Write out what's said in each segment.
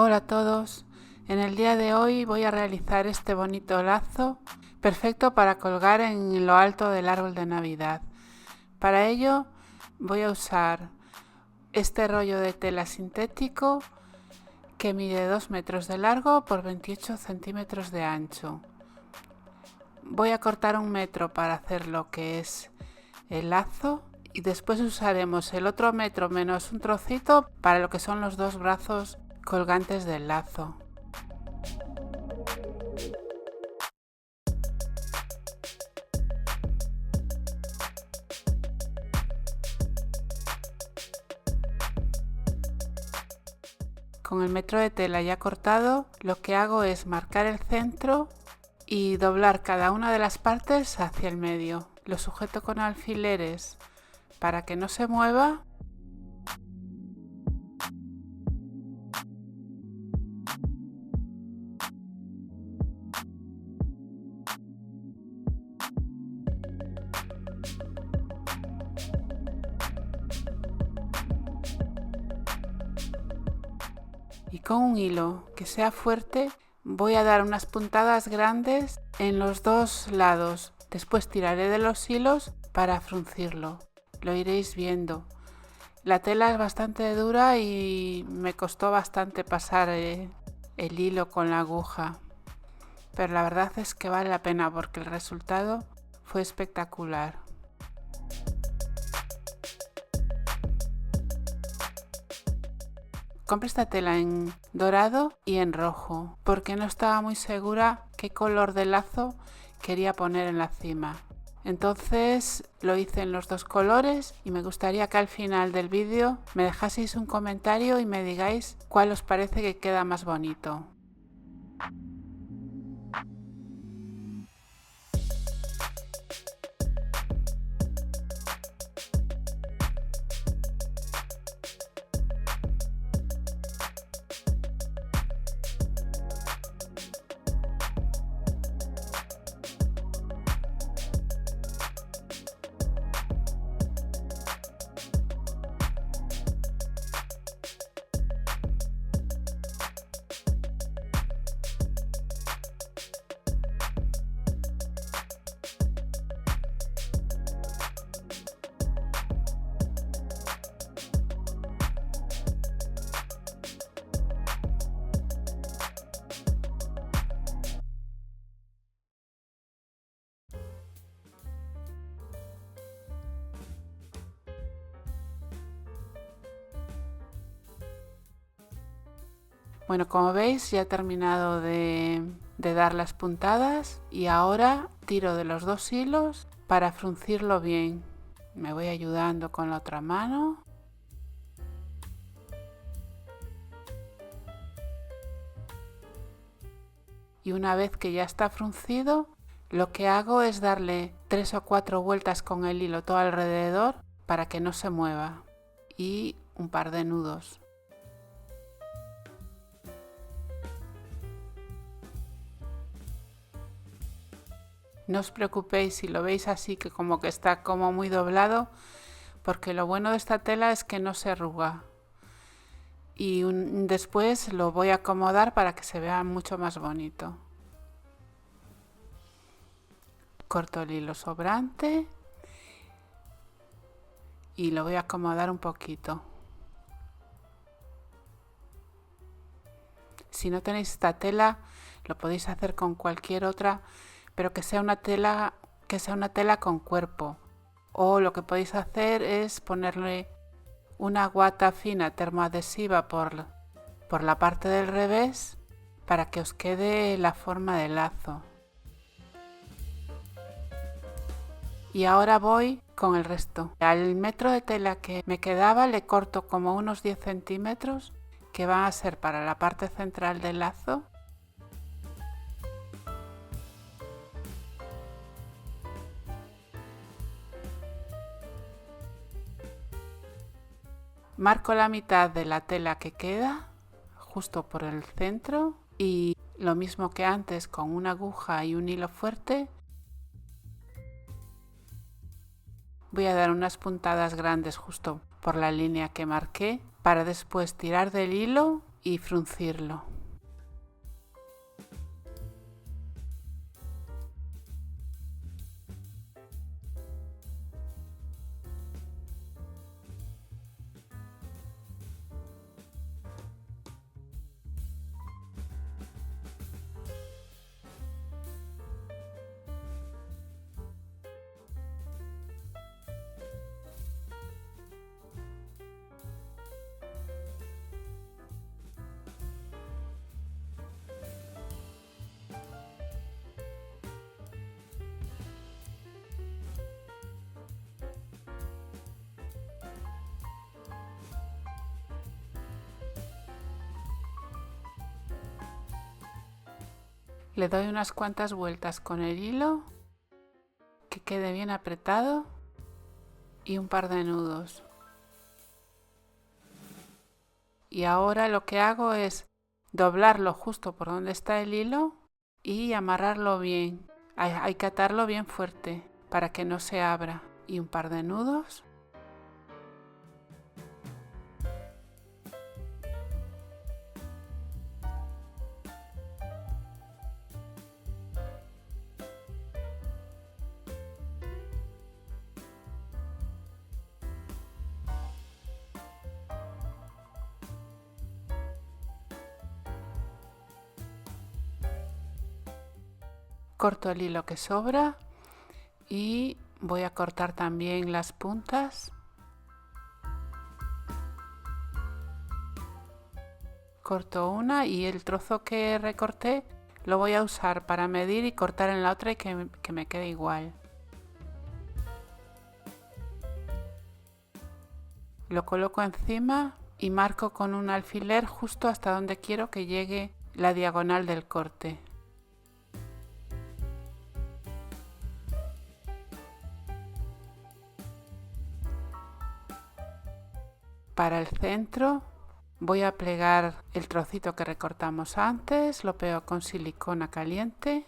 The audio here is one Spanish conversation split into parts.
Hola a todos, en el día de hoy voy a realizar este bonito lazo perfecto para colgar en lo alto del árbol de Navidad. Para ello voy a usar este rollo de tela sintético que mide 2 metros de largo por 28 centímetros de ancho. Voy a cortar 1 metro para hacer lo que es el lazo y después usaremos el otro metro menos un trocito para lo que son los dos brazos colgantes del lazo. Con el metro de tela ya cortado, lo que hago es marcar el centro y doblar cada una de las partes hacia el medio. Lo sujeto con alfileres para que no se mueva . Y con un hilo que sea fuerte voy a dar unas puntadas grandes en los dos lados. Después tiraré de los hilos para fruncirlo. Lo iréis viendo. La tela es bastante dura y me costó bastante pasar el hilo con la aguja. Pero la verdad es que vale la pena porque el resultado fue espectacular. Compré esta tela en dorado y en rojo porque no estaba muy segura qué color de lazo quería poner en la cima. Entonces lo hice en los dos colores y me gustaría que al final del vídeo me dejaseis un comentario y me digáis cuál os parece que queda más bonito. Bueno, como veis ya he terminado de dar las puntadas y ahora tiro de los dos hilos para fruncirlo bien. Me voy ayudando con la otra mano. Y una vez que ya está fruncido, lo que hago es darle 3 o 4 vueltas con el hilo todo alrededor para que no se mueva y un par de nudos. No os preocupéis si lo veis así que como que está como muy doblado, porque lo bueno de esta tela es que no se arruga. Y después lo voy a acomodar para que se vea mucho más bonito. Corto el hilo sobrante y lo voy a acomodar un poquito. Si no tenéis esta tela, lo podéis hacer con cualquier otra, pero que sea una tela con cuerpo. O lo que podéis hacer es ponerle una guata fina termoadhesiva por la parte del revés para que os quede la forma de lazo. Y ahora voy con el resto. Al metro de tela que me quedaba le corto como unos 10 centímetros que van a ser para la parte central del lazo. Marco la mitad de la tela que queda justo por el centro y lo mismo que antes con una aguja y un hilo fuerte voy a dar unas puntadas grandes justo por la línea que marqué para después tirar del hilo y fruncirlo. Le doy unas cuantas vueltas con el hilo, que quede bien apretado, y un par de nudos. Y ahora lo que hago es doblarlo justo por donde está el hilo y amarrarlo bien. Hay que atarlo bien fuerte para que no se abra. Y un par de nudos. Corto el hilo que sobra y voy a cortar también las puntas. Corto una y el trozo que recorté lo voy a usar para medir y cortar en la otra y que me quede igual. Lo coloco encima y marco con un alfiler justo hasta donde quiero que llegue la diagonal del corte. Para el centro voy a plegar el trocito que recortamos antes, lo pego con silicona caliente.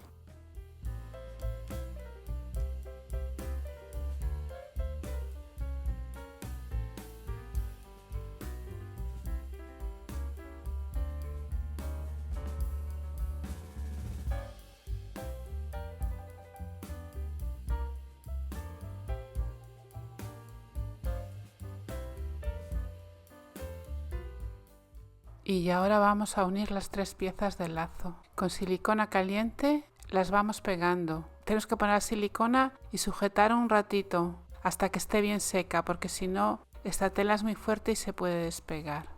Y ahora vamos a unir las tres piezas del lazo. Con silicona caliente las vamos pegando. Tenemos que poner la silicona y sujetar un ratito hasta que esté bien seca, porque si no, esta tela es muy fuerte y se puede despegar.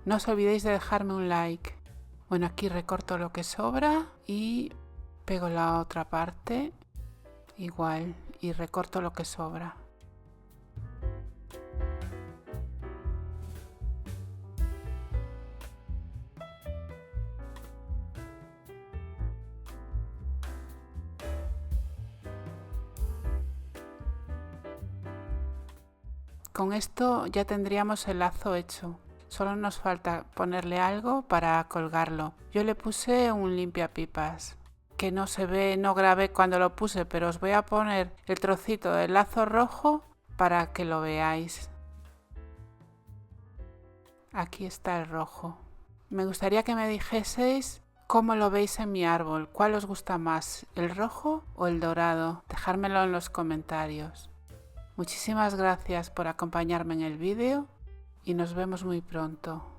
No os olvidéis de dejarme un like. Bueno, aquí recorto lo que sobra y pego la otra parte igual y recorto lo que sobra. Con esto ya tendríamos el lazo hecho. Solo nos falta ponerle algo para colgarlo. Yo le puse un limpiapipas, que no se ve, no grabé cuando lo puse, pero os voy a poner el trocito del lazo rojo para que lo veáis. Aquí está el rojo. Me gustaría que me dijeseis cómo lo veis en mi árbol, cuál os gusta más, el rojo o el dorado. Dejármelo en los comentarios. Muchísimas gracias por acompañarme en el vídeo y nos vemos muy pronto.